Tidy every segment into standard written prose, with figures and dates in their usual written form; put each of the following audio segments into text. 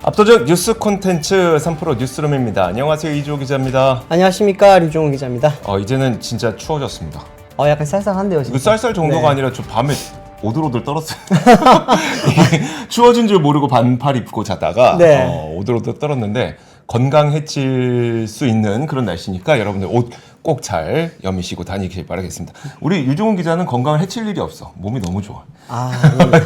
압도적 뉴스 콘텐츠 3프로 뉴스룸입니다. 안녕하세요, 이주호 기자입니다. 안녕하십니까, 류종호 기자입니다. 이제는 진짜 추워졌습니다. 약간 쌀쌀한데요, 진짜. 이거 쌀쌀 정도가 네. 아니라 저 밤에 오들오들 떨었어요. 이게 추워진 줄 모르고 반팔 입고 자다가 네. 오들오들 떨었는데 건강해질 수 있는 그런 날씨니까 여러분들 옷 꼭 잘 여미시고 다니길 바라겠습니다. 우리 유종훈 기자는 건강을 해칠 일이 없어. 몸이 너무 좋아.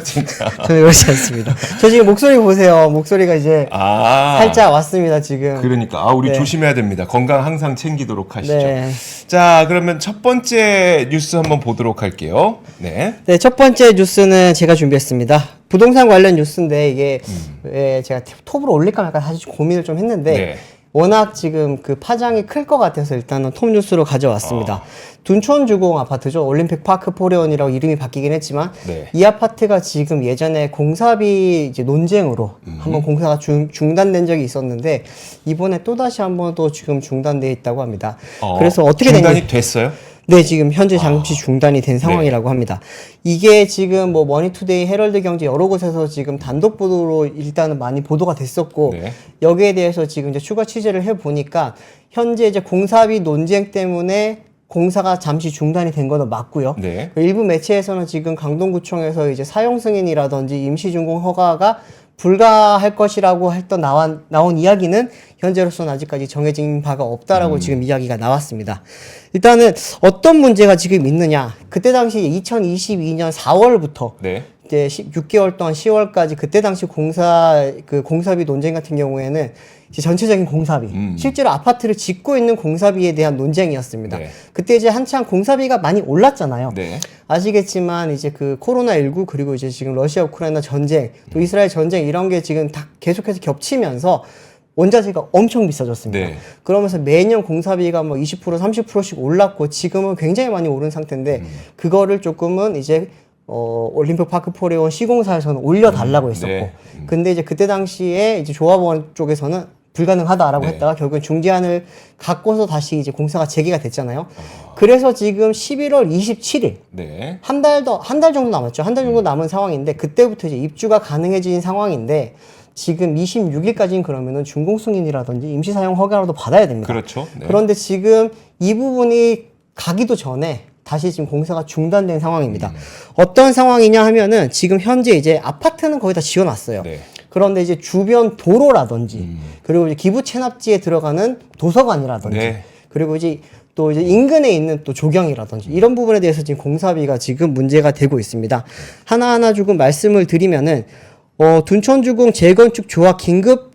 진짜. 저는 그렇지 않습니다. 저 지금 목소리 보세요. 목소리가 이제 살짝 왔습니다, 지금. 그러니까 우리 네. 조심해야 됩니다. 건강 항상 챙기도록 하시죠. 네. 자, 그러면 첫 번째 뉴스 한번 보도록 할게요. 네. 네, 첫 번째 뉴스는 제가 준비했습니다. 부동산 관련 뉴스인데 이게 왜 제가 톱으로 올릴까 말까 사실 고민을 좀 했는데 네. 워낙 지금 그 파장이 클 것 같아서 일단은 톱 뉴스로 가져왔습니다. 둔촌주공 아파트죠. 올림픽 파크 포레온이라고 이름이 바뀌긴 했지만 네. 이 아파트가 지금 예전에 공사비 이제 논쟁으로 한번 공사가 중단된 적이 있었는데 이번에 또다시 한번 또 지금 중단돼 있다고 합니다. 그래서 어떻게 된 중단이 됐어요? 네, 지금 현재 잠시 중단이 된 상황이라고 합니다. 이게 지금 뭐 머니투데이, 헤럴드 경제 여러 곳에서 지금 단독 보도로 일단은 많이 보도가 됐었고 네. 여기에 대해서 지금 이제 추가 취재를 해 보니까 현재 이제 공사비 논쟁 때문에 공사가 잠시 중단이 된 거는 맞고요. 네. 일부 매체에서는 지금 강동구청에서 이제 사용 승인이라든지 임시 준공 허가가 불가할 것이라고 했던 나온 이야기는 현재로서는 아직까지 정해진 바가 없다라고 지금 이야기가 나왔습니다. 일단은 어떤 문제가 지금 있느냐? 그때 당시 2022년 4월부터 네. 이제 6개월 동안 10월까지 그때 당시 공사비 논쟁 같은 경우에는 이제 전체적인 공사비, 실제로 아파트를 짓고 있는 공사비에 대한 논쟁이었습니다. 네. 그때 이제 한창 공사비가 많이 올랐잖아요. 네. 아시겠지만 이제 그 코로나19 그리고 이제 지금 러시아 우크라이나 전쟁, 또 이스라엘 전쟁 이런 게 지금 다 계속해서 겹치면서 원자재가 엄청 비싸졌습니다. 네. 그러면서 매년 공사비가 뭐 20% 30%씩 올랐고 지금은 굉장히 많이 오른 상태인데 그거를 조금은 이제 올림픽 파크 포레온 시공사에서는 올려달라고 했었고 네. 근데 이제 그때 당시에 이제 조합원 쪽에서는 불가능하다라고 네. 했다가 결국엔 중지안을 갖고서 다시 이제 공사가 재개가 됐잖아요. 그래서 지금 11월 27일 네. 한 달 정도 남았죠. 한 달 정도 남은 상황인데 그때부터 이제 입주가 가능해진 상황인데 지금 26일까지는 그러면은 준공 승인이라든지 임시 사용 허가라도 받아야 됩니다. 그렇죠. 네. 그런데 지금 이 부분이 가기도 전에 다시 지금 공사가 중단된 상황입니다. 어떤 상황이냐 하면은 지금 현재 이제 아파트는 거의 다 지어놨어요. 네. 그런데 이제 주변 도로라든지 그리고 이제 기부 체납지에 들어가는 도서관이라든지 네. 그리고 이제 또 이제 인근에 있는 또 조경이라든지 이런 부분에 대해서 지금 공사비가 지금 문제가 되고 있습니다. 하나하나 조금 말씀을 드리면은 둔촌주공 재건축 조합 긴급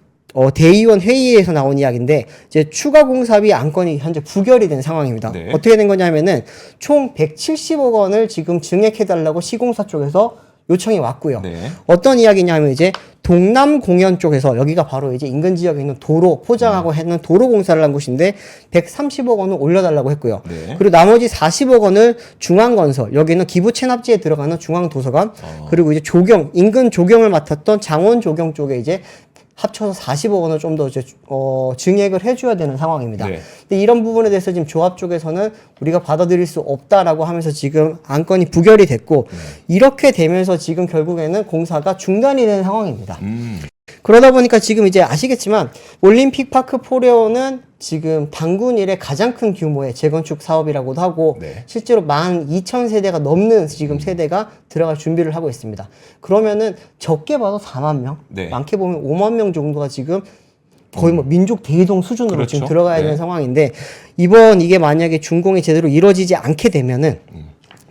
대의원 회의에서 나온 이야기인데 이제 추가 공사비 안건이 현재 부결이 된 상황입니다. 네. 어떻게 된 거냐면은 총 170억 원을 지금 증액해달라고 시공사 쪽에서 요청이 왔고요. 네. 어떤 이야기냐면 이제 동남 공연 쪽에서 여기가 바로 이제 인근 지역에 있는 도로 포장하고 했는 도로 공사를 한 곳인데 130억 원을 올려달라고 했고요. 네. 그리고 나머지 40억 원을 중앙건설 여기는 기부 체납지에 들어가는 중앙도서관 그리고 이제 조경 인근 조경을 맡았던 장원조경 쪽에 이제 합쳐서 40억 원을 좀 더 이제 증액을 해줘야 되는 상황입니다. 네. 근데 이런 부분에 대해서 지금 조합 쪽에서는 우리가 받아들일 수 없다라고 하면서 지금 안건이 부결이 됐고 이렇게 되면서 지금 결국에는 공사가 중단이 된 상황입니다. 그러다 보니까 지금 이제 아시겠지만 올림픽 파크 포레온은 지금 단군 이래 가장 큰 규모의 재건축 사업이라고도 하고 네. 실제로 12,000세대가 넘는 지금 세대가 들어갈 준비를 하고 있습니다. 그러면은 적게 봐도 4만 명, 네. 많게 보면 5만 명 정도가 지금 거의 뭐 민족 대이동 수준으로 그렇죠. 지금 들어가야 네. 되는 상황인데 이번 이게 만약에 준공이 제대로 이루어지지 않게 되면은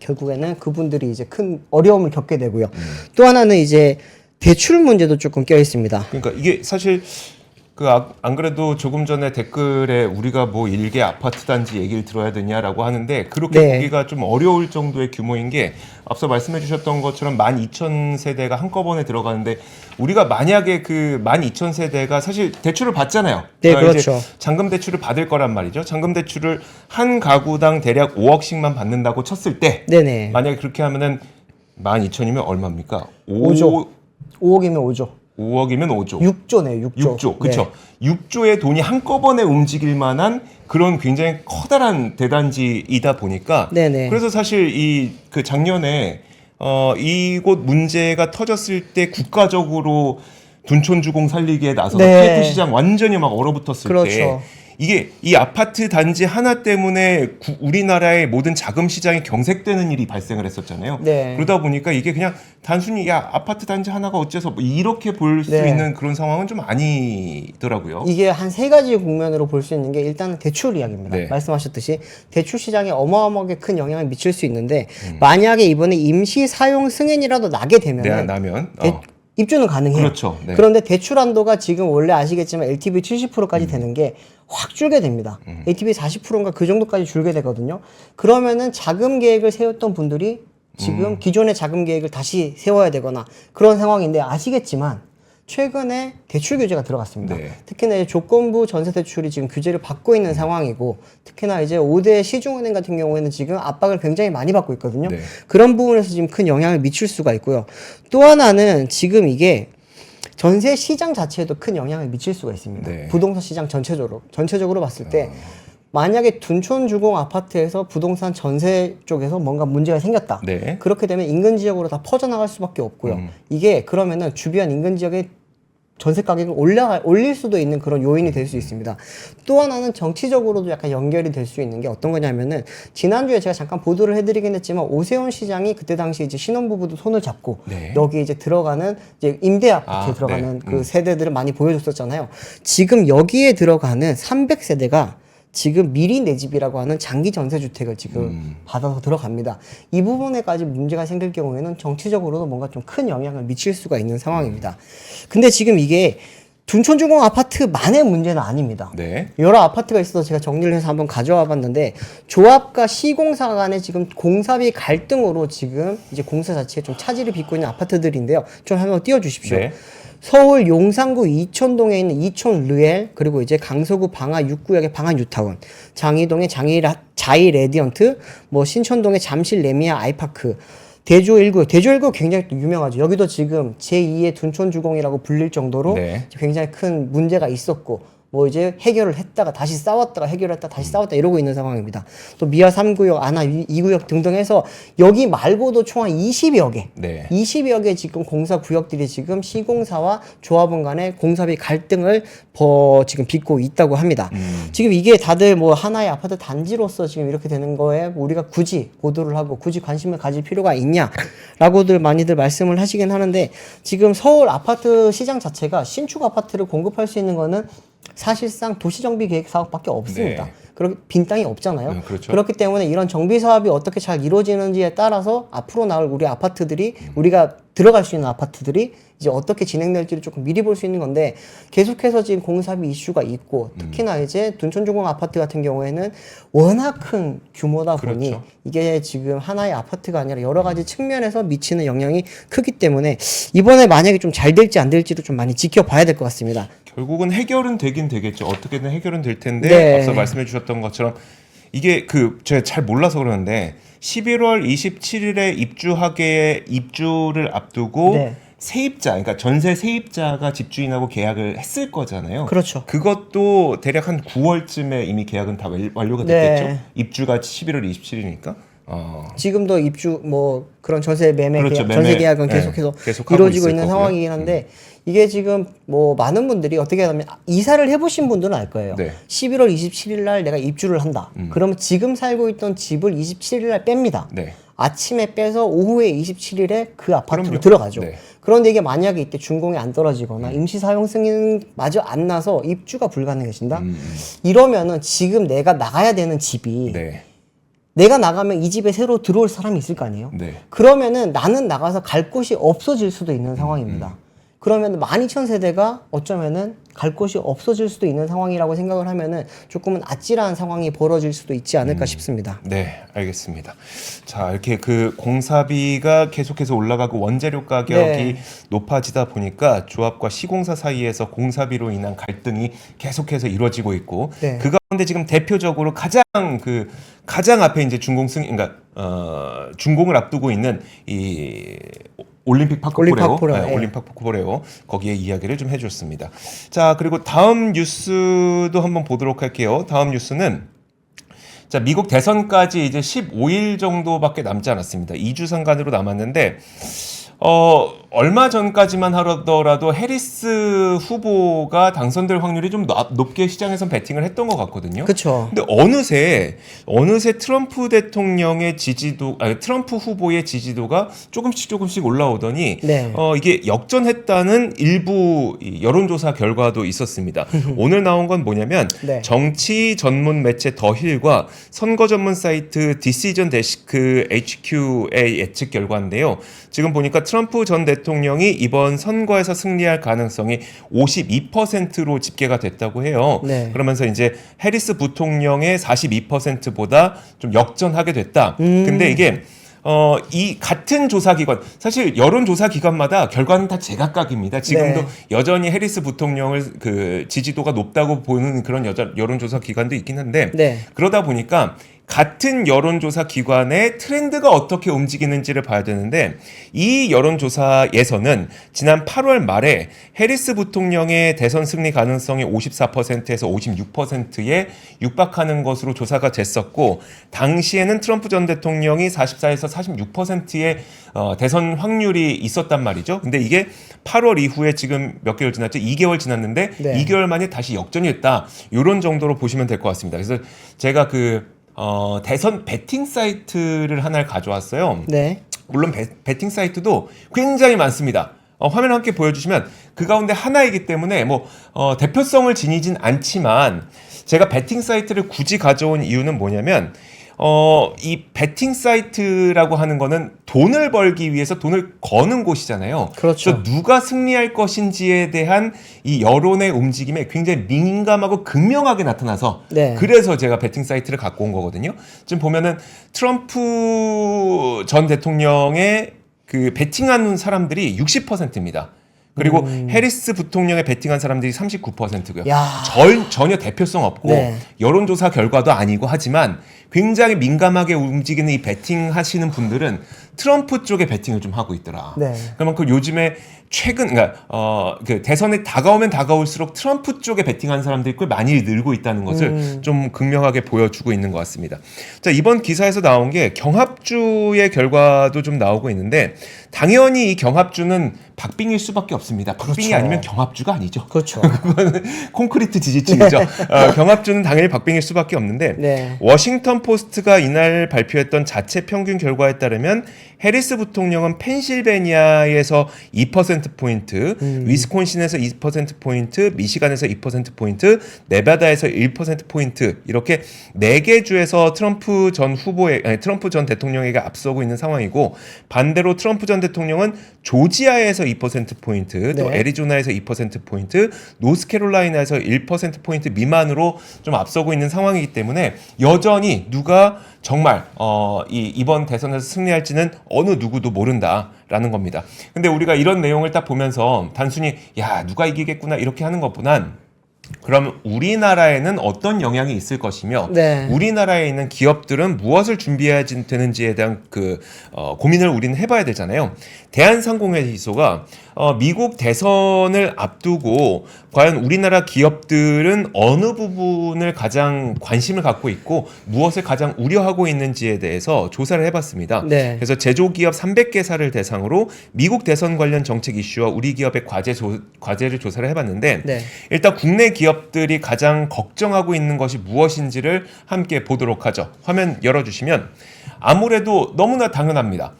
결국에는 그분들이 이제 큰 어려움을 겪게 되고요. 또 하나는 이제 대출 문제도 조금 껴 있습니다. 그러니까 이게 사실 안 그래도 조금 전에 댓글에 우리가 뭐 일개 아파트 단지 얘기를 들어야 되냐라고 하는데 그렇게 네. 보기가 좀 어려울 정도의 규모인 게 앞서 말씀해 주셨던 것처럼 12,000세대가 한꺼번에 들어가는데 우리가 만약에 그 12,000세대가 사실 대출을 받잖아요. 네, 그러니까 그렇죠. 이제 잔금 대출을 받을 거란 말이죠. 잔금 대출을 한 가구당 대략 5억씩만 받는다고 쳤을 때 네네. 만약에 그렇게 하면은 12,000이면 얼마입니까? 5조. 5억이면 5조. 5억이면 5조. 6조네요, 6조. 6조. 그렇죠. 6조의 돈이 한꺼번에 움직일 만한 그런 굉장히 커다란 대단지이다 보니까 네네. 그래서 사실 그 작년에 이곳 문제가 터졌을 때 국가적으로 둔촌주공 살리기에 나서서 네. TF 시장 완전히 막 얼어붙었을 그렇죠. 때 이게 이 아파트 단지 하나 때문에 우리나라의 모든 자금 시장이 경색되는 일이 발생을 했었잖아요. 네. 그러다 보니까 이게 그냥 단순히 야 아파트 단지 하나가 어째서 뭐 이렇게 볼 수 네. 있는 그런 상황은 좀 아니더라고요. 이게 한 세 가지 국면으로 볼 수 있는 게 일단은 대출 이야기입니다. 네. 말씀하셨듯이 대출 시장에 어마어마하게 큰 영향을 미칠 수 있는데 만약에 이번에 임시 사용 승인이라도 나게 되면 네, 나면 입주는 가능해요. 그렇죠. 네. 그런데 대출 한도가 지금 원래 아시겠지만 LTV 70%까지 되는 게 확 줄게 됩니다. LTV 40%인가 그 정도까지 줄게 되거든요. 그러면은 자금 계획을 세웠던 분들이 지금 기존의 자금 계획을 다시 세워야 되거나 그런 상황인데 아시겠지만 최근에 대출 규제가 들어갔습니다. 네. 특히나 이제 조건부 전세 대출이 지금 규제를 받고 있는 상황이고 특히나 이제 5대 시중은행 같은 경우에는 지금 압박을 굉장히 많이 받고 있거든요. 네. 그런 부분에서 지금 큰 영향을 미칠 수가 있고요. 또 하나는 지금 이게 전세 시장 자체에도 큰 영향을 미칠 수가 있습니다. 네. 부동산 시장 전체적으로 봤을 때 만약에 둔촌 주공 아파트에서 부동산 전세 쪽에서 뭔가 문제가 생겼다. 네. 그렇게 되면 인근 지역으로 다 퍼져나갈 수밖에 없고요. 이게 그러면은 주변 인근 지역의 전세 가격을 올릴 수도 있는 그런 요인이 될 수 있습니다. 또 하나는 정치적으로도 약간 연결이 될 수 있는 게 어떤 거냐면은 지난주에 제가 잠깐 보도를 해드리긴 했지만 오세훈 시장이 그때 당시 이제 신혼부부도 손을 잡고 네. 여기 이제 들어가는 이제 임대 아파트에 들어가는 그 세대들을 많이 보여줬었잖아요. 지금 여기에 들어가는 300세대가 지금 미리 내 집이라고 하는 장기 전세 주택을 지금 받아서 들어갑니다. 이 부분에까지 문제가 생길 경우에는 정치적으로도 뭔가 좀 큰 영향을 미칠 수가 있는 상황입니다. 근데 지금 이게 둔촌주공 아파트만의 문제는 아닙니다. 네. 여러 아파트가 있어서 제가 정리를 해서 한번 가져와 봤는데 조합과 시공사 간의 지금 공사비 갈등으로 지금 이제 공사 자체에 좀 차질을 빚고 있는 아파트들인데요. 좀 한번 띄워주십시오. 네. 서울 용산구 이촌동에 있는 이촌 르엘, 그리고 이제 강서구 방화 6구역의 방화 뉴타운, 장이동의 자이 레디언트, 뭐 신촌동의 잠실 레미아 아이파크, 대조 1구역 굉장히 또 유명하죠. 여기도 지금 제2의 둔촌주공이라고 불릴 정도로 네. 굉장히 큰 문제가 있었고 뭐 이제 해결을 했다가 다시 싸웠다가 해결했다가 다시 싸웠다 이러고 있는 상황입니다. 또 미아 3구역, 아나 2구역 등등 해서 여기 말고도 총 한 20여 개, 네. 20여 개 지금 공사 구역들이 지금 시공사와 조합원 간의 공사비 갈등을 지금 빚고 있다고 합니다. 지금 이게 다들 뭐 하나의 아파트 단지로서 지금 이렇게 되는 거에 우리가 굳이 보도를 하고 굳이 관심을 가질 필요가 있냐라고들 많이들 말씀을 하시긴 하는데 지금 서울 아파트 시장 자체가 신축 아파트를 공급할 수 있는 거는 사실상 도시정비 계획 사업밖에 없습니다. 네. 그렇게 빈 땅이 없잖아요. 그렇죠. 그렇기 때문에 이런 정비 사업이 어떻게 잘 이루어지는지에 따라서 앞으로 나올 우리 아파트들이 우리가 들어갈 수 있는 아파트들이 이제 어떻게 진행될지를 조금 미리 볼 수 있는 건데 계속해서 지금 공사비 이슈가 있고 특히나 이제 둔촌주공 아파트 같은 경우에는 워낙 큰 규모다 보니 그렇죠. 이게 지금 하나의 아파트가 아니라 여러 가지 측면에서 미치는 영향이 크기 때문에 이번에 만약에 좀 잘 될지 안 될지도 좀 많이 지켜봐야 될 것 같습니다. 결국은 해결은 되긴 되겠죠. 어떻게든 해결은 될 텐데 네. 앞서 말씀해 주셨던 것처럼 이게 제가 잘 몰라서 그러는데 11월 27일에 입주를 앞두고 네. 세입자, 그러니까 전세 세입자가 집주인하고 계약을 했을 거잖아요. 그렇죠. 그것도 대략 한 9월쯤에 이미 계약은 다 완료가 네. 됐겠죠. 입주가 11월 27일이니까. 지금도 입주 뭐 그런 전세 매매 그렇죠. 계약, 전세 매매, 계약은 네, 계속해서 계속하고 이루어지고 있을 있는 거고요. 상황이긴 한데 이게 지금 뭐 많은 분들이 어떻게 하면 이사를 해보신 분들은 알 거예요. 네. 11월 27일 날 내가 입주를 한다. 그러면 지금 살고 있던 집을 27일 날 뺍니다. 네. 아침에 빼서 오후에 27일에 그 아파트로 그럼요. 들어가죠. 네. 그런데 이게 만약에 이때 준공이 안 떨어지거나 임시 사용 승인마저 안 나서 입주가 불가능해진다. 이러면은 지금 내가 나가야 되는 집이 네. 내가 나가면 이 집에 새로 들어올 사람이 있을 거 아니에요? 네. 그러면은 나는 나가서 갈 곳이 없어질 수도 있는 상황입니다. 그러면 12,000세대가 어쩌면은 갈 곳이 없어질 수도 있는 상황이라고 생각을 하면은 조금은 아찔한 상황이 벌어질 수도 있지 않을까 싶습니다. 네, 알겠습니다. 자, 이렇게 그 공사비가 계속해서 올라가고 원재료 가격이 네. 높아지다 보니까 조합과 시공사 사이에서 공사비로 인한 갈등이 계속해서 이루어지고 있고 네. 그 가운데 지금 대표적으로 가장 앞에 이제 준공을 앞두고 있는 이 올림픽 파크 포레오, 예. 올림픽 파크 포레오 거기에 이야기를 좀 해줬습니다. 자, 그리고 다음 뉴스도 한번 보도록 할게요. 다음 뉴스는 자, 미국 대선까지 이제 15일 정도밖에 남지 않았습니다. 2주 상간으로 남았는데 얼마 전까지만 하더라도 해리스 후보가 당선될 확률이 좀 높게 시장에선 베팅을 했던 것 같거든요. 그렇죠. 근데 어느새 트럼프 대통령의 트럼프 후보의 지지도가 조금씩 올라오더니 네. 이게 역전했다는 일부 여론조사 결과도 있었습니다. 오늘 나온 건 뭐냐면 네. 정치 전문 매체 더힐과 선거 전문 사이트 디시전 데스크 HQ의 예측 결과인데요. 지금 보니까 트럼프 전 대통령이 이번 선거에서 승리할 가능성이 52%로 집계가 됐다고 해요. 네. 그러면서 이제 해리스 부통령의 42%보다 좀 역전하게 됐다. 근데 이게 이 같은 조사기관, 사실 여론조사기관마다 결과는 다 제각각입니다. 지금도 네. 여전히 해리스 부통령을 지지도가 높다고 보는 그런 여론조사기관도 있긴 한데, 네. 그러다 보니까 같은 여론조사 기관의 트렌드가 어떻게 움직이는지를 봐야 되는데, 이 여론조사에서는 지난 8월 말에 해리스 부통령의 대선 승리 가능성이 54%에서 56%에 육박하는 것으로 조사가 됐었고, 당시에는 트럼프 전 대통령이 44에서 46%의 대선 확률이 있었단 말이죠. 근데 이게 8월 이후에 지금 몇 개월 지났죠? 2개월 지났는데 네. 2개월 만에 다시 역전이 됐다. 이런 정도로 보시면 될 것 같습니다. 그래서 제가 대선 베팅 사이트를 하나를 가져왔어요. 네. 물론 베팅 사이트도 굉장히 많습니다. 화면 함께 보여주시면 그 가운데 하나이기 때문에 대표성을 지니진 않지만, 제가 베팅 사이트를 굳이 가져온 이유는 뭐냐면, 이 베팅 사이트라고 하는 거는 돈을 벌기 위해서 돈을 거는 곳이잖아요. 그렇죠. 그래서 누가 승리할 것인지에 대한 이 여론의 움직임에 굉장히 민감하고 극명하게 나타나서, 네. 그래서 제가 베팅 사이트를 갖고 온 거거든요. 지금 보면은 트럼프 전 대통령의 베팅하는 사람들이 60%입니다. 그리고 해리스 부통령에 베팅한 사람들이 39%고요. 야. 전혀 대표성 없고, 네. 여론조사 결과도 아니고 하지만 굉장히 민감하게 움직이는 이 베팅 하시는 분들은 트럼프 쪽에 베팅을 좀 하고 있더라. 네. 그만큼 요즘에 대선에 다가오면 다가올수록 트럼프 쪽에 베팅한 사람들이 꽤 많이 늘고 있다는 것을 좀 극명하게 보여주고 있는 것 같습니다. 자, 이번 기사에서 나온 게 경합주의 결과도 좀 나오고 있는데, 당연히 이 경합주는 박빙일 수밖에 없습니다. 박빙이 그렇죠. 아니면 경합주가 아니죠. 그렇죠. 그거는 콘크리트 지지층이죠. 경합주는 당연히 박빙일 수밖에 없는데, 네. 워싱턴 포스트가 이날 발표했던 자체 평균 결과에 따르면 해리스 부통령은 펜실베니아에서 2%포인트, 위스콘신에서 2%포인트, 미시간에서 2%포인트, 네바다에서 1%포인트, 이렇게 4개 주에서 트럼프 전 대통령에게 앞서고 있는 상황이고, 반대로 트럼프 전 대통령은 조지아에서 2%포인트, 또 네. 애리조나에서 2%포인트, 노스캐롤라이나에서 1%포인트 미만으로 좀 앞서고 있는 상황이기 때문에, 여전히 누가 정말 이번 대선에서 승리할지는 어느 누구도 모른다라는 겁니다. 근데 우리가 이런 내용을 딱 보면서 단순히 누가 이기겠구나 이렇게 하는 것보단, 그럼 우리나라에는 어떤 영향이 있을 것이며, 네. 우리나라에 있는 기업들은 무엇을 준비해야 되는지에 대한 고민을 우리는 해봐야 되잖아요. 대한상공회의소가 미국 대선을 앞두고 과연 우리나라 기업들은 어느 부분을 가장 관심을 갖고 있고 무엇을 가장 우려하고 있는지에 대해서 조사를 해봤습니다. 네. 그래서 제조기업 300개사를 대상으로 미국 대선 관련 정책 이슈와 우리 기업의 과제를 조사를 해봤는데, 네. 일단 국내 기업들이 가장 걱정하고 있는 것이 무엇인지를 함께 보도록 하죠. 화면 열어주시면 아무래도 너무나 당연합니다.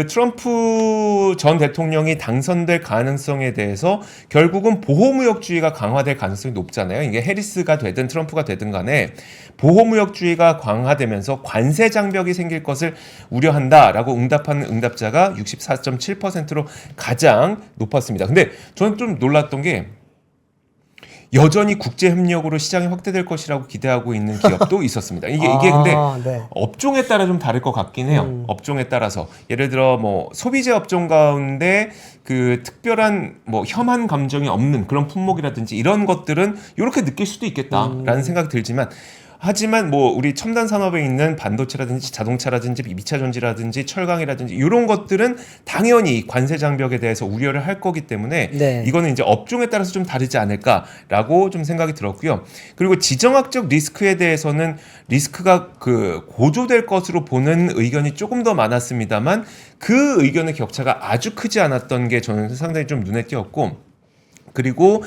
트럼프 전 대통령이 당선될 가능성에 대해서 결국은 보호무역주의가 강화될 가능성이 높잖아요. 이게 해리스가 되든 트럼프가 되든 간에 보호무역주의가 강화되면서 관세 장벽이 생길 것을 우려한다라고 응답하는 응답자가 64.7%로 가장 높았습니다. 근데 저는 좀 놀랐던 게, 여전히 국제협력으로 시장이 확대될 것이라고 기대하고 있는 기업도 있었습니다. 이게 근데 네. 업종에 따라 좀 다를 것 같긴 해요. 업종에 따라서. 예를 들어 소비재 업종 가운데 특별한 혐한 감정이 없는 그런 품목이라든지 이런 것들은 이렇게 느낄 수도 있겠다라는 생각이 들지만, 하지만 뭐 우리 첨단 산업에 있는 반도체라든지 자동차라든지 미차 전지라든지 철강이라든지 이런 것들은 당연히 관세 장벽에 대해서 우려를 할 거기 때문에 네. 이거는 이제 업종에 따라서 좀 다르지 않을까라고 좀 생각이 들었고요. 그리고 지정학적 리스크에 대해서는 리스크가 그 고조될 것으로 보는 의견이 조금 더 많았습니다만 그 의견의 격차가 아주 크지 않았던 게 저는 상당히 좀 눈에 띄었고, 그리고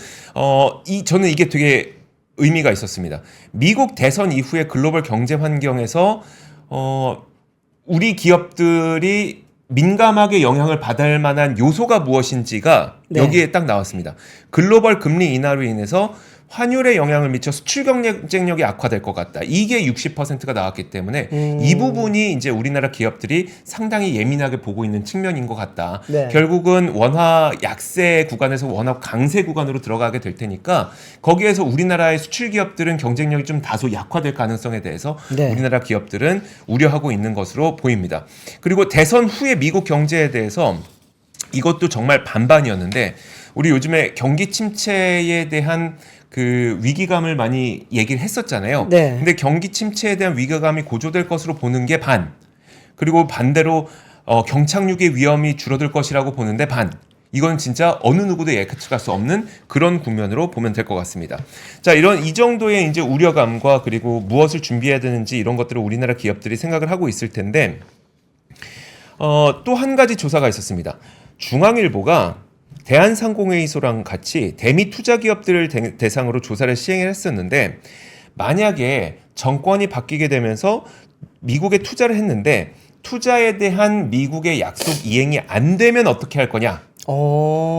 저는 이게 되게 의미가 있었습니다. 미국 대선 이후의 글로벌 경제 환경에서 우리 기업들이 민감하게 영향을 받을 만한 요소가 무엇인지가 네. 여기에 딱 나왔습니다. 글로벌 금리 인하로 인해서 환율에 영향을 미쳐 수출 경쟁력이 악화될 것 같다. 이게 60%가 나왔기 때문에 이 부분이 이제 우리나라 기업들이 상당히 예민하게 보고 있는 측면인 것 같다. 네. 결국은 원화 약세 구간에서 원화 강세 구간으로 들어가게 될 테니까 거기에서 우리나라의 수출 기업들은 경쟁력이 좀 다소 약화될 가능성에 대해서 네. 우리나라 기업들은 우려하고 있는 것으로 보입니다. 그리고 대선 후에 미국 경제에 대해서 이것도 정말 반반이었는데, 우리 요즘에 경기 침체에 대한 그 위기감을 많이 얘기를 했었잖아요. 네. 근데 경기 침체에 대한 위기감이 고조될 것으로 보는 게 반. 그리고 반대로 경착륙의 위험이 줄어들 것이라고 보는데 반. 이건 진짜 어느 누구도 예측할 수 없는 그런 국면으로 보면 될 것 같습니다. 자, 이 정도의 이제 우려감과 그리고 무엇을 준비해야 되는지 이런 것들을 우리나라 기업들이 생각을 하고 있을 텐데, 또 한 가지 조사가 있었습니다. 중앙일보가 대한상공회의소랑 같이 대미 투자 기업들을 대상으로 조사를 시행을 했었는데, 만약에 정권이 바뀌게 되면서 미국에 투자를 했는데 투자에 대한 미국의 약속 이행이 안 되면 어떻게 할 거냐?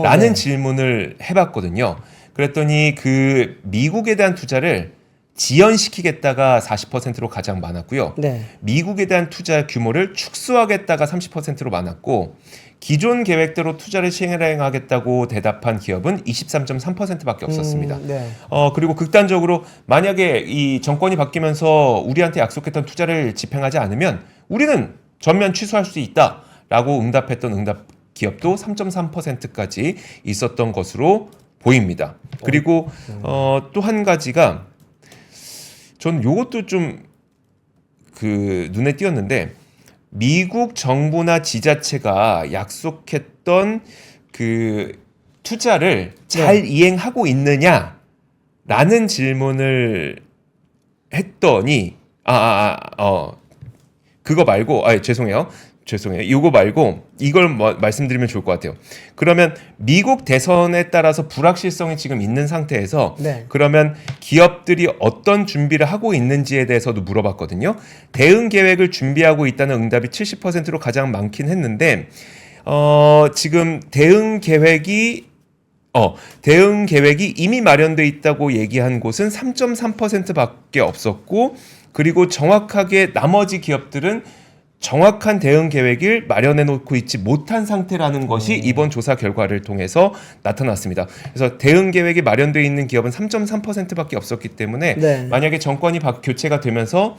라는 네. 질문을 해봤거든요. 그랬더니 그 미국에 대한 투자를 지연시키겠다가 40%로 가장 많았고요. 네. 미국에 대한 투자 규모를 축소하겠다가 30%로 많았고, 기존 계획대로 투자를 시행하겠다고 대답한 기업은 23.3%밖에 없었습니다. 네. 그리고 극단적으로 만약에 이 정권이 바뀌면서 우리한테 약속했던 투자를 집행하지 않으면 우리는 전면 취소할 수 있다라고 응답했던 응답 기업도 3.3%까지 있었던 것으로 보입니다. 그리고 또 한 가지가, 전 요것도 좀 그 눈에 띄었는데, 미국 정부나 지자체가 약속했던 그 투자를 잘 이행하고 있느냐라는 질문을 했더니 그거 말고 죄송해요. 이거 말고 이걸 말씀드리면 좋을 것 같아요. 그러면 미국 대선에 따라서 불확실성이 지금 있는 상태에서 네. 그러면 기업들이 어떤 준비를 하고 있는지에 대해서도 물어봤거든요. 대응 계획을 준비하고 있다는 응답이 70%로 가장 많긴 했는데, 지금 대응 계획이 이미 마련돼 있다고 얘기한 곳은 3.3%밖에 없었고, 그리고 정확하게 나머지 기업들은 정확한 대응 계획을 마련해 놓고 있지 못한 상태라는 것이 이번 조사 결과를 통해서 나타났습니다. 그래서 대응 계획이 마련되어 있는 기업은 3.3%밖에 없었기 때문에 네. 만약에 정권이 교체가 되면서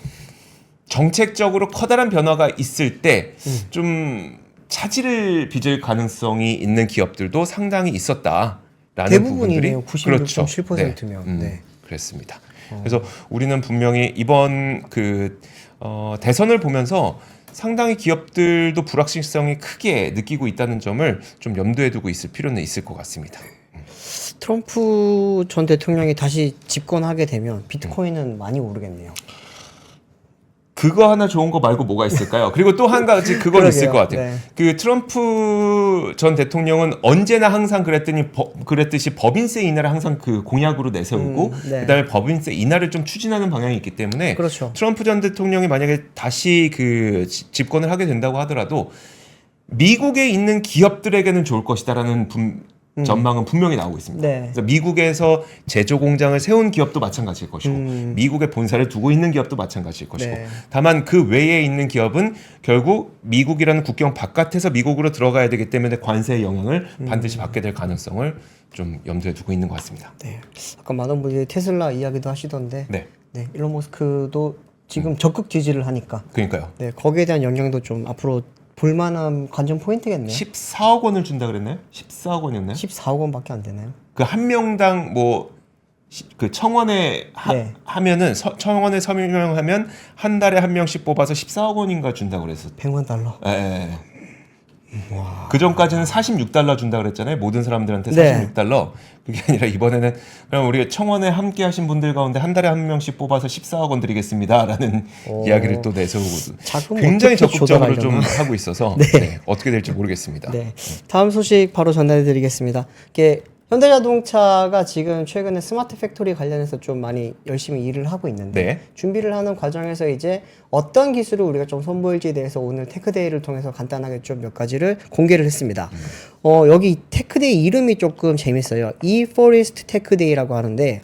정책적으로 커다란 변화가 있을 때 좀 차질을 빚을 가능성이 있는 기업들도 상당히 있었다라는 대부분이네요. 부분들이 96.7%면. 네. 그랬습니다. 그래서 우리는 분명히 이번 대선을 보면서 상당히 기업들도 불확실성이 크게 느끼고 있다는 점을 좀 염두에 두고 있을 필요는 있을 것 같습니다. 트럼프 전 대통령이 다시 집권하게 되면 비트코인은 많이 오르겠네요. 그거 하나 좋은 거 말고 뭐가 있을까요? 그리고 또 한 가지 그건 있을 것 같아요. 네. 그 트럼프 전 대통령은 언제나 항상 그랬듯이 법인세 인하를 항상 그 공약으로 내세우고 네. 그다음에 법인세 인하를 좀 추진하는 방향이 있기 때문에 그렇죠. 트럼프 전 대통령이 만약에 다시 그 집권을 하게 된다고 하더라도 미국에 있는 기업들에게는 좋을 것이다라는 전망은 분명히 나오고 있습니다. 네. 그래서 미국에서 제조 공장을 세운 기업도 마찬가지일 것이고 미국에 본사를 두고 있는 기업도 마찬가지일 것이고 네. 다만 그 외에 있는 기업은 결국 미국이라는 국경 바깥에서 미국으로 들어가야 되기 때문에 관세의 영향을 반드시 받게 될 가능성을 좀 염두에 두고 있는 것 같습니다. 네. 아까 많은 분들이 테슬라 이야기도 하시던데 네. 네. 일론 머스크도 지금 적극 지지를 하니까 그러니까요. 네, 거기에 대한 영향도 좀 앞으로 볼만한 관전 포인트겠네요. 14억 원을 준다 그랬나요? 14억 원이었나요? 14억 원밖에 안 되나요? 그 한 명당 뭐 그 청원에 네. 하면은 청원에 서명하면 한 달에 한 명씩 뽑아서 14억 원인가 준다고 그랬어. 100만 달러. 예. 그 전까지는 46달러 준다 그랬잖아요. 모든 사람들한테 네. 46달러. 그게 아니라 이번에는 그럼 우리가 청원에 함께 하신 분들 가운데 한 달에 한 명씩 뽑아서 14억 원 드리겠습니다라는 이야기를 또 내세우고 자금 굉장히 어떻게 적극적으로 좀 조달하려나. 하고 있어서 네. 네, 어떻게 될지 모르겠습니다. 네. 다음 소식 바로 전달해 드리겠습니다. 이게 현대자동차가 지금 최근에 스마트 팩토리 관련해서 좀 많이 열심히 일을 하고 있는데 네. 준비를 하는 과정에서 이제 어떤 기술을 우리가 좀 선보일지에 대해서 오늘 테크데이를 통해서 간단하게 좀 몇 가지를 공개를 했습니다. 여기 테크데이 이름이 조금 재밌어요. eForest 테크데이라고 하는데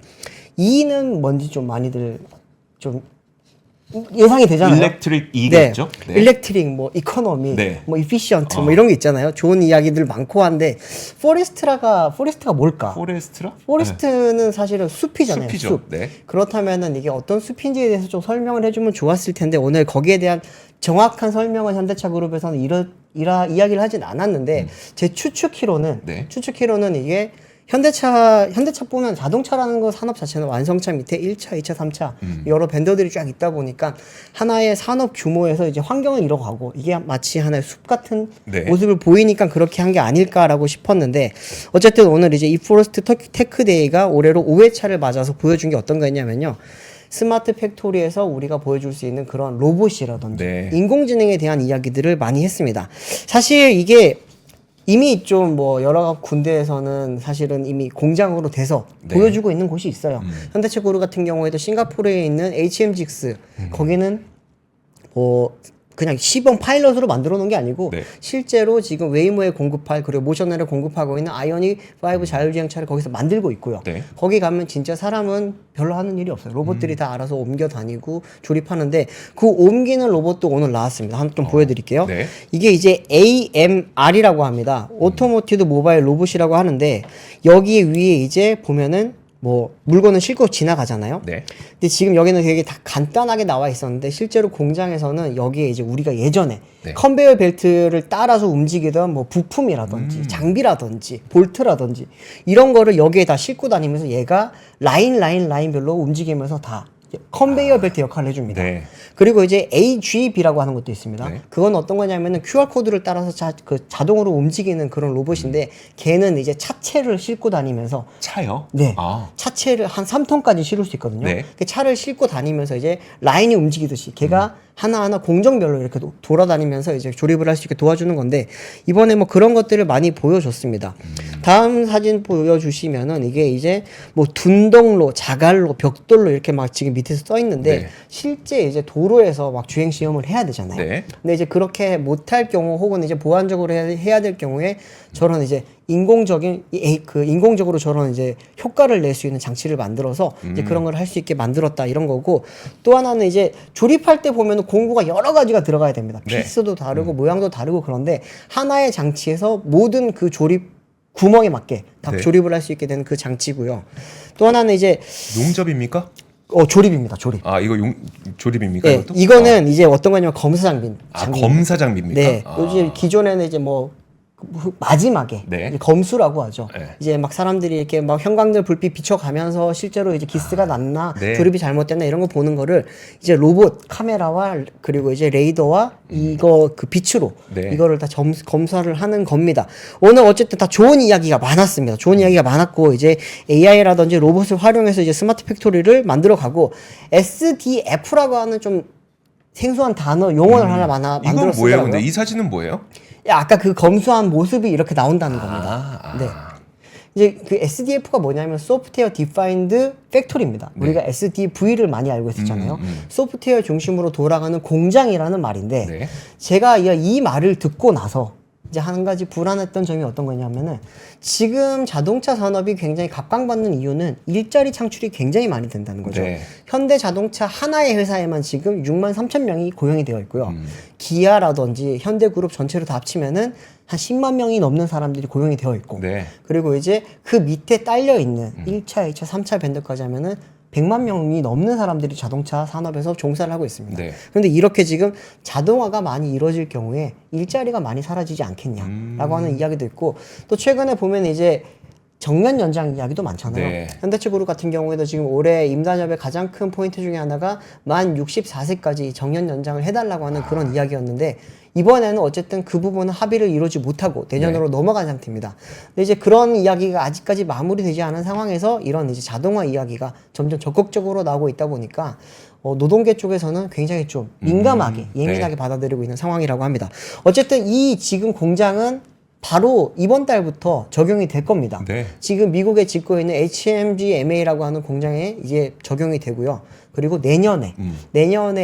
E는 뭔지 좀 많이들 좀 예상이 되잖아요. 일렉트릭 E겠죠? 네. 일렉트릭, 뭐 이코노미, 네. 뭐 이피시언트, 뭐 이런 게 있잖아요. 좋은 이야기들 많고 한데 포레스트가 뭘까? 포레스트라? 포레스트는 사실은 숲이잖아요. 숲이죠. 숲. 네. 그렇다면은 이게 어떤 숲인지에 대해서 좀 설명을 해주면 좋았을 텐데 오늘 거기에 대한 정확한 설명은 현대차 그룹에서는 이야기를 하진 않았는데 제 추측키로는 네. 이게 현대차뿐만 자동차라는 거 산업 자체는 완성차 밑에 1차, 2차, 3차 여러 벤더들이 쫙 있다 보니까 하나의 산업 규모에서 이제 환경을 잃어가고 이게 마치 하나의 숲 같은 네. 모습을 보이니까 그렇게 한 게 아닐까라고 싶었는데 어쨌든 오늘 이제 이포레스트 테크데이가 올해로 5회차를 맞아서 보여준 게 어떤 거였냐면요. 스마트 팩토리에서 우리가 보여줄 수 있는 그런 로봇이라든지 네. 인공지능에 대한 이야기들을 많이 했습니다. 사실 이게 이미 좀 뭐 여러 군데에서는 사실은 이미 공장으로 돼서 네. 보여주고 있는 곳이 있어요. 현대차 그룹 같은 경우에도 싱가포르에 있는 HMGX 거기는 뭐 그냥 시범 파일럿으로 만들어 놓은 게 아니고 네. 실제로 지금 웨이모에 공급할 그리고 모셔넬에 공급하고 있는 아이오닉 5 자율주행차를 거기서 만들고 있고요. 네. 거기 가면 진짜 사람은 별로 하는 일이 없어요. 로봇들이 다 알아서 옮겨 다니고 조립하는데 그 옮기는 로봇도 오늘 나왔습니다. 한번 좀 보여드릴게요. 네. 이게 이제 AMR이라고 합니다. 오토모티브 모바일 로봇이라고 하는데 여기 위에 이제 보면은 뭐 물건을 싣고 지나가잖아요. 네. 근데 지금 여기는 되게 다 간단하게 나와 있었는데 실제로 공장에서는 여기에 이제 우리가 예전에 네. 컨베이어 벨트를 따라서 움직이던 뭐 부품이라든지 장비라든지 볼트라든지 이런 거를 여기에 다 싣고 다니면서 얘가 라인별로 움직이면서 다 컨베이어 벨트 역할을 해줍니다. 네. 그리고 이제 AGV라고 하는 것도 있습니다. 네. 그건 어떤 거냐면은 QR코드를 따라서 자동으로 움직이는 그런 로봇인데 걔는 이제 차체를 싣고 다니면서 차요? 네. 아. 차체를 한 3톤까지 실을 수 있거든요. 네. 그 차를 싣고 다니면서 이제 라인이 움직이듯이 걔가 하나하나 공정별로 이렇게 돌아다니면서 이제 조립을 할 수 있게 도와주는 건데 이번에 뭐 그런 것들을 많이 보여줬습니다. 다음 사진 보여주시면은 이게 이제 뭐 둔덕로, 자갈로, 벽돌로 이렇게 막 지금 밑에서 써 있는데 네. 실제 이제 도로에서 막 주행 시험을 해야 되잖아요. 네. 근데 이제 그렇게 못할 경우 혹은 이제 보완적으로 해야 될 경우에 저런 이제 인공적으로 저런 이제 효과를 낼 수 있는 장치를 만들어서 이제 그런 걸 할 수 있게 만들었다 이런 거고 또 하나는 이제 조립할 때 보면은 공구가 여러 가지가 들어가야 됩니다. 네. 피스도 다르고 모양도 다르고 그런데 하나의 장치에서 모든 그 조립 구멍에 맞게 다 네. 조립을 할 수 있게 되는 그 장치고요. 또 하나는 이제 용접입니까? 조립입니다. 조립. 아, 이거 조립입니까? 네, 이것도? 이거는 이제 어떤 거냐면 검사 장비. 검사 장비입니까? 네, 아. 요즘 기존에는 이제 뭐 마지막에 네. 이제 검수라고 하죠. 네. 이제 막 사람들이 이렇게 막 형광등 불빛 비춰가면서 실제로 이제 기스가 났나 네. 조립이 잘못됐나 이런 거 보는 거를 이제 로봇 카메라와 그리고 이제 레이더와 이거 그 빛으로 네. 이거를 다 검사를 하는 겁니다. 오늘 어쨌든 다 좋은 이야기가 많았습니다. 좋은 이야기가 많았고 이제 AI라든지 로봇을 활용해서 이제 스마트 팩토리를 만들어가고 SDF라고 하는 좀 생소한 단어 용어를 하나 만들어 이건 뭐예요? 쓰더라고요. 근데 이 사진은 뭐예요? 아까 그 검수한 모습이 이렇게 나온다는 겁니다. 아. 네. 이제 그 SDF가 뭐냐면 소프트웨어 디파인드 팩토리입니다. 네. 우리가 SDV를 많이 알고 있었잖아요. 소프트웨어 중심으로 돌아가는 공장이라는 말인데 네. 제가 이 말을 듣고 나서 이제 한 가지 불안했던 점이 어떤 거냐면은 지금 자동차 산업이 굉장히 각광받는 이유는 일자리 창출이 굉장히 많이 된다는 거죠. 네. 현대 자동차 하나의 회사에만 지금 6만 3천 명이 고용이 되어 있고요. 기아라든지 현대그룹 전체로 다 합치면은 한 10만 명이 넘는 사람들이 고용이 되어 있고 네. 그리고 이제 그 밑에 딸려 있는 1차, 2차, 3차 밴드까지 하면은 100만 명이 넘는 사람들이 자동차 산업에서 종사를 하고 있습니다. 네. 그런데 이렇게 지금 자동화가 많이 이루어질 경우에 일자리가 많이 사라지지 않겠냐라고 하는 이야기도 있고 또 최근에 보면 이제 정년 연장 이야기도 많잖아요. 네. 현대차그룹 같은 경우에도 지금 올해 임단협의 가장 큰 포인트 중에 하나가 만 64세까지 정년 연장을 해달라고 하는 그런 이야기였는데 이번에는 어쨌든 그 부분은 합의를 이루지 못하고 내년으로 넘어간 상태입니다. 근데 이제 그런 이야기가 아직까지 마무리되지 않은 상황에서 이런 이제 자동화 이야기가 점점 적극적으로 나오고 있다 보니까 노동계 쪽에서는 굉장히 좀 민감하게 예민하게 받아들이고 있는 상황이라고 합니다. 어쨌든 이 지금 공장은 바로 이번 달부터 적용이 될 겁니다. 네. 지금 미국에 짓고 있는 HMGMA라고 하는 공장에 이제 적용이 되고요. 그리고 내년에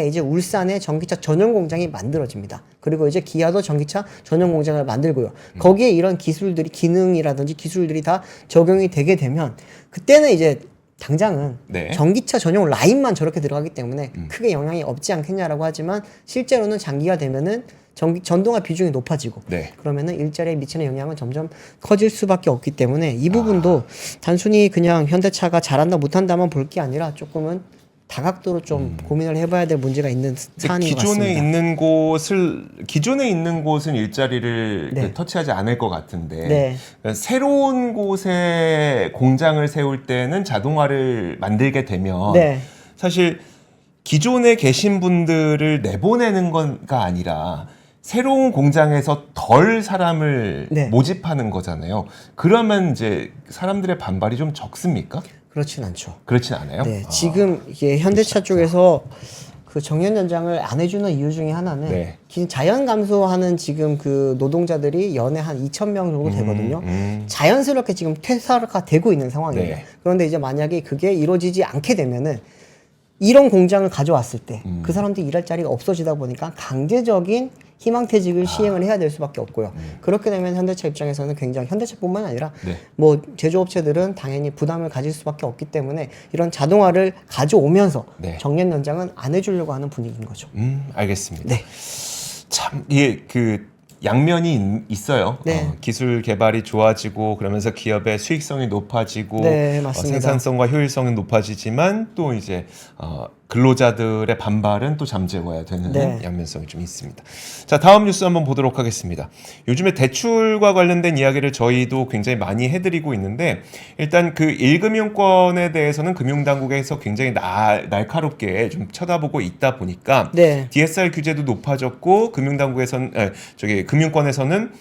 이제 울산에 전기차 전용 공장이 만들어집니다. 그리고 이제 기아도 전기차 전용 공장을 만들고요. 거기에 이런 기술들이 기능이라든지 기술들이 다 적용이 되게 되면 그때는 이제 당장은 네. 전기차 전용 라인만 저렇게 들어가기 때문에 크게 영향이 없지 않겠냐라고 하지만 실제로는 장기가 되면은 전동화 비중이 높아지고 네. 그러면은 일자리에 미치는 영향은 점점 커질 수밖에 없기 때문에 이 부분도 단순히 그냥 현대차가 잘한다 못한다만 볼 게 아니라 조금은 다각도로 좀 고민을 해봐야 될 문제가 있는 사안인 것 같습니다. 기존에 있는 곳은 일자리를 네. 터치하지 않을 것 같은데 네. 그러니까 새로운 곳에 공장을 세울 때는 자동화를 만들게 되면 네. 사실 기존에 계신 분들을 내보내는 건가 아니라 새로운 공장에서 덜 사람을 네. 모집하는 거잖아요. 그러면 이제 사람들의 반발이 좀 적습니까? 그렇진 않죠. 그렇진 않아요? 네, 지금 이게 현대차 쪽에서 그 정년 연장을 안 해주는 이유 중에 하나는 네. 자연 감소하는 지금 그 노동자들이 연에 한 2,000명 정도 되거든요. 자연스럽게 지금 퇴사가 되고 있는 상황이에요. 네. 그런데 이제 만약에 그게 이루어지지 않게 되면은 이런 공장을 가져왔을 때 그 사람들이 일할 자리가 없어지다 보니까 강제적인 희망퇴직을 시행을 해야 될 수밖에 없고요. 그렇게 되면 현대차 입장에서는 굉장히 현대차뿐만 아니라 네. 뭐 제조업체들은 당연히 부담을 가질 수밖에 없기 때문에 이런 자동화를 가져오면서 네. 정년 연장은 안 해주려고 하는 분위기인 거죠. 알겠습니다. 네. 참, 이게 그 양면이 있어요. 네. 기술 개발이 좋아지고 그러면서 기업의 수익성이 높아지고 네, 맞습니다. 생산성과 효율성은 높아지지만 또 이제 근로자들의 반발은 또 잠재워야 되는 네. 양면성이 좀 있습니다. 자, 다음 뉴스 한번 보도록 하겠습니다. 요즘에 대출과 관련된 이야기를 저희도 굉장히 많이 해드리고 있는데 일단 그 1금융권에 대해서는 금융당국에서 굉장히 날카롭게 좀 쳐다보고 있다 보니까 네. DSR 규제도 높아졌고 금융권에서는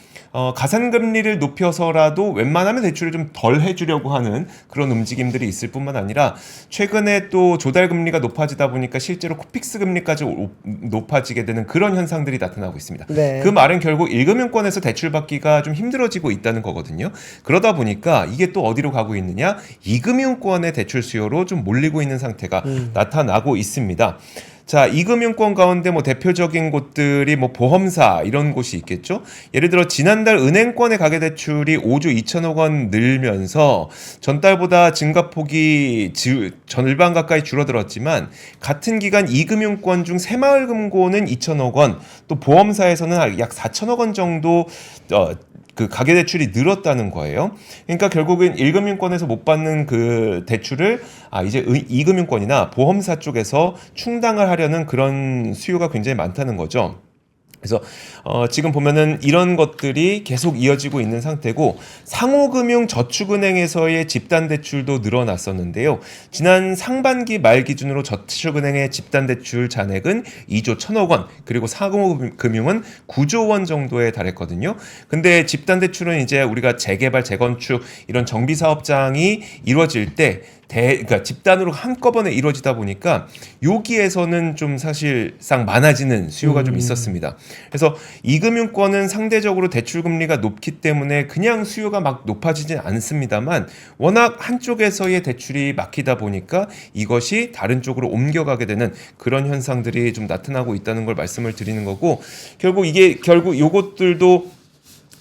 가산금리를 높여서라도 웬만하면 대출을 좀 덜 해주려고 하는 그런 움직임들이 있을 뿐만 아니라 최근에 또 조달금리가 높아지다 보니까 실제로 코픽스 금리까지 높아지게 되는 그런 현상들이 나타나고 있습니다. 네. 그 말은 결국 1금융권에서 대출받기가 좀 힘들어지고 있다는 거거든요. 그러다 보니까 이게 또 어디로 가고 있느냐? 2금융권의 대출 수요로 좀 몰리고 있는 상태가 나타나고 있습니다. 자, 2금융권 가운데 뭐 대표적인 곳들이 뭐 보험사 이런 곳이 있겠죠. 예를 들어 지난달 은행권의 가계대출이 5조 2천억 원 늘면서 전달보다 증가폭이 절반 가까이 줄어들었지만 같은 기간 2금융권 중 새마을금고는 2천억 원, 또 보험사에서는 약 4천억 원 정도 그 가계대출이 늘었다는 거예요. 그러니까 결국은 1금융권에서 못 받는 그 대출을 이제 2금융권이나 보험사 쪽에서 충당을 하려는 그런 수요가 굉장히 많다는 거죠. 그래서 지금 보면은 이런 것들이 계속 이어지고 있는 상태고 상호금융 저축은행에서의 집단대출도 늘어났었는데요. 지난 상반기 말 기준으로 저축은행의 집단대출 잔액은 2조 1천억 원 그리고 상호금융은 9조 원 정도에 달했거든요. 근데 집단대출은 이제 우리가 재개발, 재건축 이런 정비사업장이 이루어질 때 그러니까 집단으로 한꺼번에 이루어지다 보니까 여기에서는 좀 사실상 많아지는 수요가 좀 있었습니다. 그래서 2금융권은 상대적으로 대출 금리가 높기 때문에 그냥 수요가 막 높아지진 않습니다만 워낙 한쪽에서의 대출이 막히다 보니까 이것이 다른 쪽으로 옮겨가게 되는 그런 현상들이 좀 나타나고 있다는 걸 말씀을 드리는 거고 결국 요것들도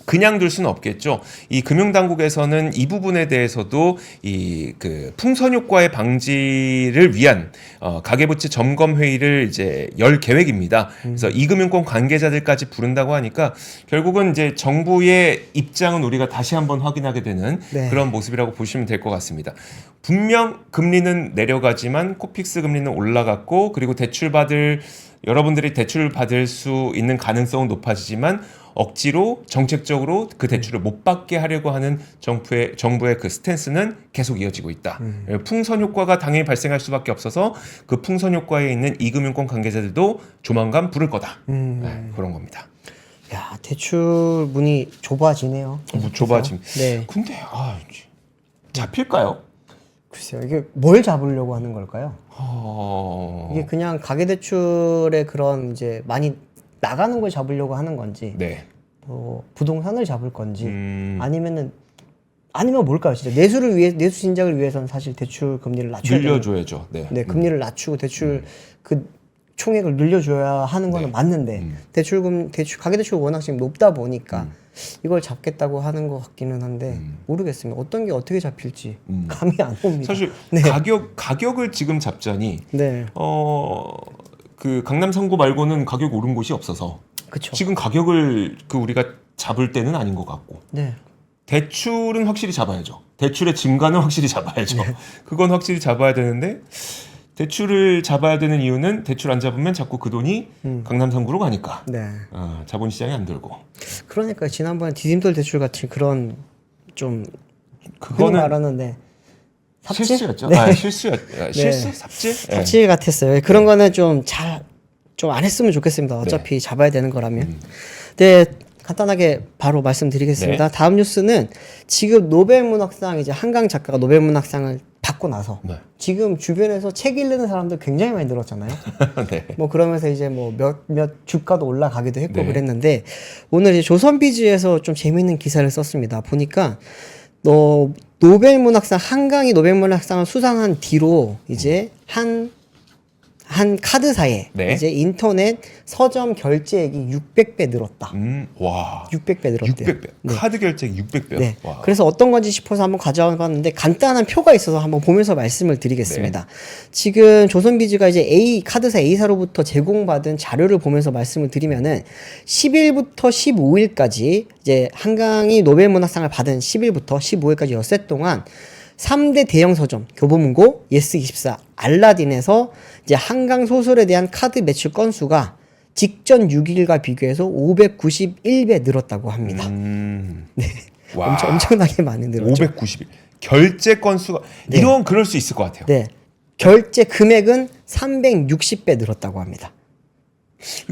그냥 둘 수는 없겠죠. 이 금융당국에서는 이 부분에 대해서도 그 풍선 효과의 방지를 위한 가계부채 점검 회의를 이제 열 계획입니다. 그래서 2금융권 관계자들까지 부른다고 하니까 결국은 이제 정부의 입장은 우리가 다시 한번 확인하게 되는 네. 그런 모습이라고 보시면 될 것 같습니다. 분명 금리는 내려가지만 코픽스 금리는 올라갔고 그리고 여러분들이 대출 받을 수 있는 가능성은 높아지지만 억지로 정책적으로 그 대출을 못 받게 하려고 하는 정부의 그 스탠스는 계속 이어지고 있다. 풍선 효과가 당연히 발생할 수밖에 없어서 그 풍선 효과에 있는 이금융권 관계자들도 조만간 부를 거다. 네, 그런 겁니다. 야, 대출 문이 좁아지네요. 좁아짐. 네. 근데 잡힐까요? 글쎄요, 이게 뭘 잡으려고 하는 걸까요? 어... 이게 그냥 가계대출의 그런 이제 많이 나가는 걸 잡으려고 하는 건지, 네. 부동산을 잡을 건지, 아니면 뭘까요? 진짜 내수 신작을 위해서는 사실 대출 금리를 낮춰야 늘려줘야죠. 네. 네, 금리를 낮추고 대출 그 총액을 늘려줘야 하는 거는 네. 맞는데 가계대출 워낙 지금 높다 보니까 이걸 잡겠다고 하는 것 같기는 한데 모르겠습니다. 어떤 게 어떻게 잡힐지 감이 안 옵니다. 사실 네. 가격을 지금 잡자니 네, 그 강남 3구 말고는 가격 오른 곳이 없어서 그렇죠. 지금 가격을 우리가 잡을 때는 아닌 것 같고 네, 대출은 확실히 잡아야죠. 대출의 증가는 확실히 잡아야죠. 그건 확실히 잡아야 되는데 대출을 잡아야 되는 이유는 대출 안 잡으면 자꾸 그 돈이 강남 3구로 가니까 네. 자본시장이 안 들고. 그러니까 지난번에 디딤돌 대출 같은 그런 좀 그거는 말하는데 삽질? 실수였죠. 네. 실수? 삽질? 네. 삽질 같았어요. 그런 거는 좀 안 했으면 좋겠습니다. 어차피 잡아야 되는 거라면. 네, 간단하게 바로 말씀드리겠습니다. 네. 다음 뉴스는 지금 노벨문학상 이제 한강 작가가 노벨문학상을 받고 나서 네. 지금 주변에서 책 읽는 사람들 굉장히 많이 늘었잖아요. 네. 뭐 그러면서 이제 뭐 몇 주가도 올라가기도 했고 네. 그랬는데 오늘 이제 조선비즈에서 좀 재밌는 기사를 썼습니다. 보니까 노벨문학상 한강이 노벨문학상을 수상한 뒤로 이제 한 카드사에 네. 이제 인터넷 서점 결제액이 600배 늘었다. 와. 600배 늘었대요. 600배. 카드 결제액 600배. 네. 와. 그래서 어떤 건지 싶어서 한번 가져와 봤는데 간단한 표가 있어서 한번 보면서 말씀을 드리겠습니다. 네. 지금 조선비즈가 이제 카드사 A사로부터 제공받은 자료를 보면서 말씀을 드리면은 10일부터 15일까지 이제 한강이 노벨문학상을 받은 10일부터 15일까지 엿새 동안 3대 대형 서점, 교보문고, 예스24, 알라딘에서 이제 한강 소설에 대한 카드 매출 건수가 직전 6일과 비교해서 591배 늘었다고 합니다. 네. 와. 엄청나게 많이 늘었죠. 591. 결제 건수가 네. 이런 그럴 수 있을 것 같아요. 네. 결제 금액은 360배 늘었다고 합니다.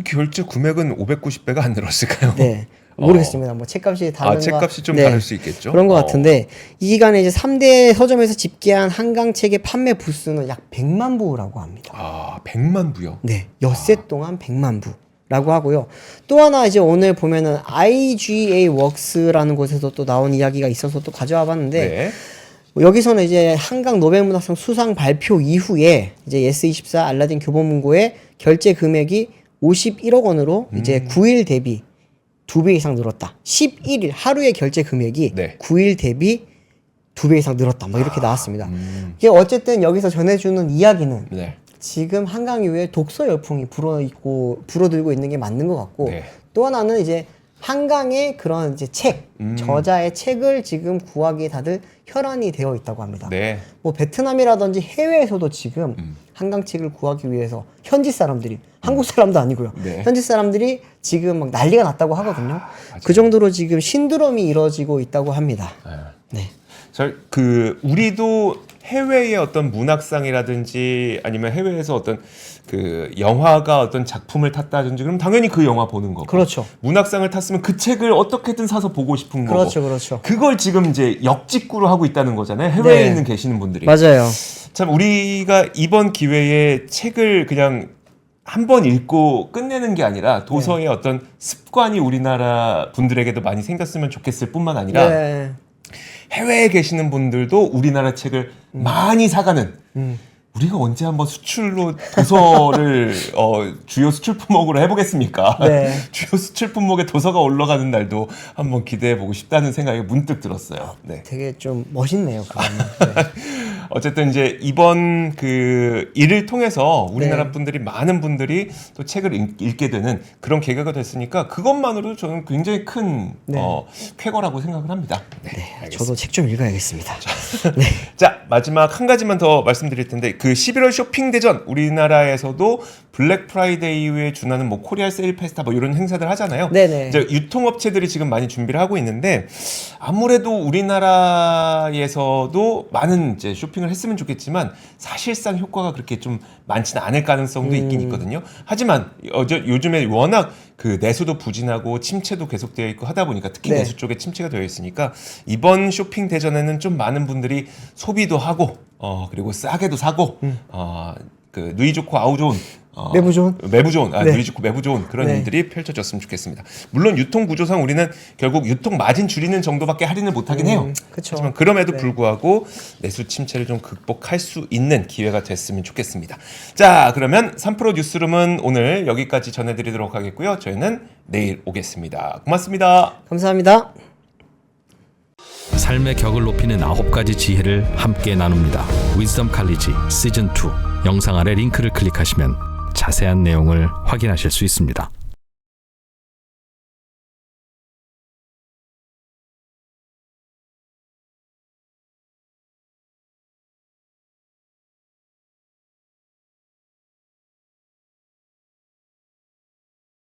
결제 금액은 590배가 안 늘었을까요? 네. 모르겠습니다. 뭐 책값이 다른가. 책값이 좀 다를 수 있겠죠. 그런 것 같은데 이 기간에 이제 3대 서점에서 집계한 한강책의 판매 부수는 약 100만 부라고 합니다. 100만 부요? 네. 엿새 동안 100만 부라고 하고요. 또 하나 이제 오늘 보면은 IGA 웍스라는 곳에서 또 나온 이야기가 있어서 또 가져와 봤는데 네. 여기서는 이제 한강 노벨문학상 수상 발표 이후에 이제 예스24 알라딘 교보문고의 결제 금액이 51억 원으로 이제 9일 대비 2배 이상 늘었다. 11일 하루의 결제 금액이 네. 9일 대비 2배 이상 늘었다. 뭐 이렇게 나왔습니다. 이게 어쨌든 여기서 전해주는 이야기는 네. 지금 한강 이후에 독서 열풍이 불어들고 있는 게 맞는 것 같고 네. 또 하나는 이제 한강의 그런 이제 저자의 책을 지금 구하기에 다들 혈안이 되어 있다고 합니다. 네. 뭐 베트남이라든지 해외에서도 지금 한강 책을 구하기 위해서 현지 사람들이 한국 사람도 아니고요. 네. 현지 사람들이 지금 막 난리가 났다고 하거든요. 그 정도로 지금 신드롬이 이루어지고 있다고 합니다. 네. 우리도 해외의 어떤 문학상이라든지 아니면 해외에서 어떤 그 영화가 어떤 작품을 탔다든지 그럼 당연히 그 영화 보는 거고. 그렇죠. 문학상을 탔으면 그 책을 어떻게든 사서 보고 싶은 거고. 그렇죠, 그렇죠. 그걸 지금 이제 역직구로 하고 있다는 거잖아요. 해외에 네. 있는 계시는 분들이. 맞아요. 참 우리가 이번 기회에 책을 그냥 한 번 읽고 끝내는 게 아니라 도서의 어떤 습관이 우리나라 분들에게도 많이 생겼으면 좋겠을 뿐만 아니라 네. 해외에 계시는 분들도 우리나라 책을 많이 사가는 우리가 언제 한번 수출로 도서를 주요 수출 품목으로 해보겠습니까? 네. 주요 수출 품목에 도서가 올라가는 날도 한번 기대해 보고 싶다는 생각이 문득 들었어요. 네. 되게 좀 멋있네요. 그거는. 네. 어쨌든 이제 이번 그 일을 통해서 우리나라 네. 분들이 많은 분들이 또 책을 읽게 되는 그런 계기가 됐으니까 그것만으로도 저는 굉장히 큰 네. 쾌거라고 생각을 합니다. 네, 알겠습니다. 저도 책 좀 읽어야겠습니다. 자, 마지막 한 가지만 더 말씀드릴 텐데 그 11월 쇼핑 대전 우리나라에서도 블랙 프라이데이 이후에 준하는 뭐 코리아 세일 페스타 뭐 이런 행사들 하잖아요. 네네. 이제 유통업체들이 지금 많이 준비를 하고 있는데 아무래도 우리나라에서도 많은 이제 쇼핑을 했으면 좋겠지만 사실상 효과가 그렇게 좀 많지는 않을 가능성도 있긴 있거든요. 하지만 요즘에 워낙 그 내수도 부진하고 침체도 계속되어 있고 하다 보니까 특히 네. 내수 쪽에 침체가 되어 있으니까 이번 쇼핑 대전에는 좀 많은 분들이 소비도 하고 그리고 싸게도 사고 그 누이 좋고 아우 좋은 매부 좋은 네. 누이 좋고 매부 좋은 그런 네. 일들이 펼쳐졌으면 좋겠습니다. 물론 유통 구조상 우리는 결국 유통 마진 줄이는 정도밖에 할인을 못 하긴 해요. 그쵸. 하지만 그럼에도 네. 불구하고 내수 침체를 좀 극복할 수 있는 기회가 됐으면 좋겠습니다. 자, 그러면 3프로 뉴스룸은 오늘 여기까지 전해드리도록 하겠고요. 저희는 내일 오겠습니다. 고맙습니다. 감사합니다. 삶의 격을 높이는 9가지 지혜를 함께 나눕니다. 위즈덤 칼리지 시즌 2 영상 아래 링크를 클릭하시면 자세한 내용을 확인하실 수 있습니다.